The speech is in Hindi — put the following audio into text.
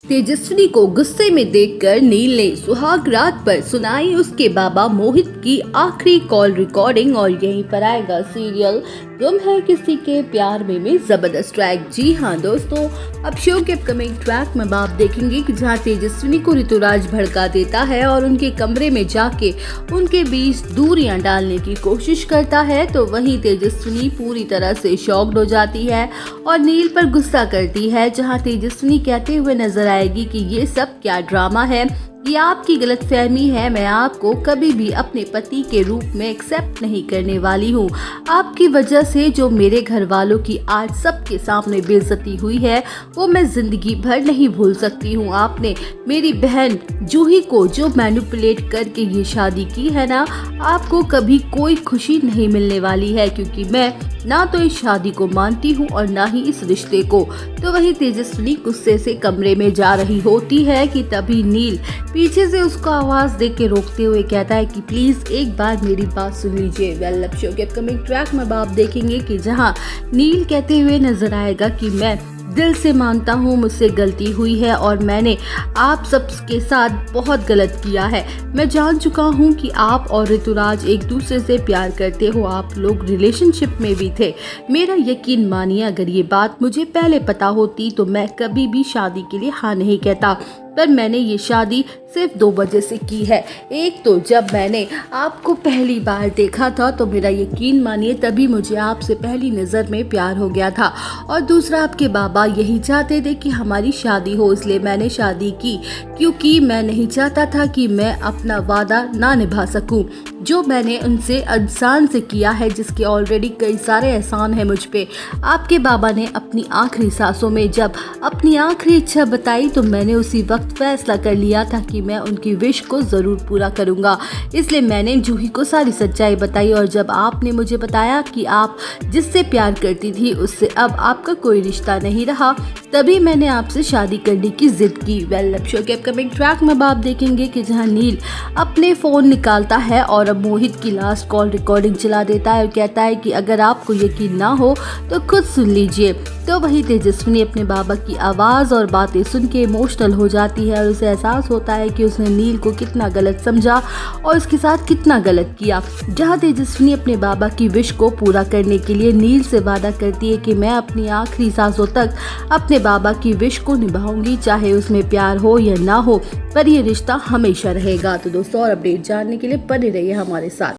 तेजस्विनी को गुस्से में देखकर नील ने सुहाग रात पर सुनाई उसके बाबा मोहित की आखिरी कॉल रिकॉर्डिंग। और यहीं पर आएगा सीरियल गुम है किसी के प्यार में जबरदस्त ट्रैक। जी हाँ दोस्तों, अब शो के अपकमिंग ट्रैक में आप देखेंगे कि जहाँ तेजस्विनी को ऋतुराज भड़का देता है और उनके कमरे में जाके उनके बीच दूरियां डालने की कोशिश करता है, तो वहीं तेजस्विनी पूरी तरह से शॉक्ड हो जाती है और नील पर गुस्सा करती है। जहाँ तेजस्विनी कहते हुए नजर आएगी कि ये सब क्या ड्रामा है, ये आपकी गलतफहमी है, मैं आपको कभी भी अपने पति के रूप में एक्सेप्ट नहीं करने वाली हूँ। आपकी वजह से जो मेरे घर वालों की आज सबके सामने बेइज्जती हुई है वो मैं जिंदगी भर नहीं भूल सकती हूँ। आपने मेरी बहन जूही को जो मैनिपुलेट करके ये शादी की है ना, आपको कभी कोई खुशी नहीं मिलने वाली है, क्योंकि मैं ना तो इस शादी को मानती हूँ और ना ही इस रिश्ते को। तो वही तेजस्विनी गुस्से से कमरे में जा रही होती है कि तभी नील पीछे से उसको आवाज दे के रोकते हुए कहता है कि प्लीज एक बार मेरी बात सुन लीजिए। वेल, अब शो के अपकमिंग ट्रैक में आप देखेंगे कि जहां नील कहते हुए नजर आएगा कि मैं दिल से मानता हूँ मुझसे गलती हुई है और मैंने आप सबके साथ बहुत गलत किया है। मैं जान चुका हूँ कि आप और ऋतुराज एक दूसरे से प्यार करते हो, आप लोग रिलेशनशिप में भी थे। मेरा यकीन मानिए, अगर ये बात मुझे पहले पता होती तो मैं कभी भी शादी के लिए हाँ नहीं कहता, पर मैंने ये शादी सिर्फ 2 वजह से की है। एक तो जब मैंने आपको पहली बार देखा था तो मेरा यकीन मानिए तभी मुझे आपसे पहली नज़र में प्यार हो गया था, और दूसरा आपके बाबा यही चाहते थे कि हमारी शादी हो, इसलिए मैंने शादी की, क्योंकि मैं नहीं चाहता था कि मैं अपना वादा ना निभा सकूं जो मैंने उनसे इंसान से किया है, जिसके ऑलरेडी कई सारे एहसान है मुझ पे। आपके बाबा ने अपनी आखिरी सांसों में जब अपनी आखिरी इच्छा बताई तो मैंने उसी वक्त फैसला कर लिया था कि मैं उनकी विश को ज़रूर पूरा करूंगा। इसलिए मैंने जूही को सारी सच्चाई बताई, और जब आपने मुझे बताया कि आप जिससे प्यार करती थी उससे अब आपका कोई रिश्ता नहीं रहा, तभी मैंने आपसे शादी करने की जिद की। वेल, अब शो के अपकमिंग ट्रैक में आप देखेंगे कि जहां नील अपने फ़ोन निकालता है और अब मोहित की लास्ट कॉल रिकॉर्डिंग चला देता है और कहता है कि अगर आपको यकीन ना हो तो खुद सुन लीजिए। तो वही तेजस्विनी अपने बाबा की आवाज़ और बातें सुन के इमोशनल हो जाती है और उसे एहसास होता है कि उसने नील को कितना गलत समझा और उसके साथ कितना गलत किया। जहां तेजस्विनी अपने बाबा की विश को पूरा करने के लिए नील से वादा करती है कि मैं अपनी आखिरी सांसों तक अपने बाबा की विश को निभाऊंगी, चाहे उसमें प्यार हो या ना हो, पर ये रिश्ता हमेशा रहेगा। तो दोस्तों, और अपडेट जानने के लिए बने रहिए हमारे साथ।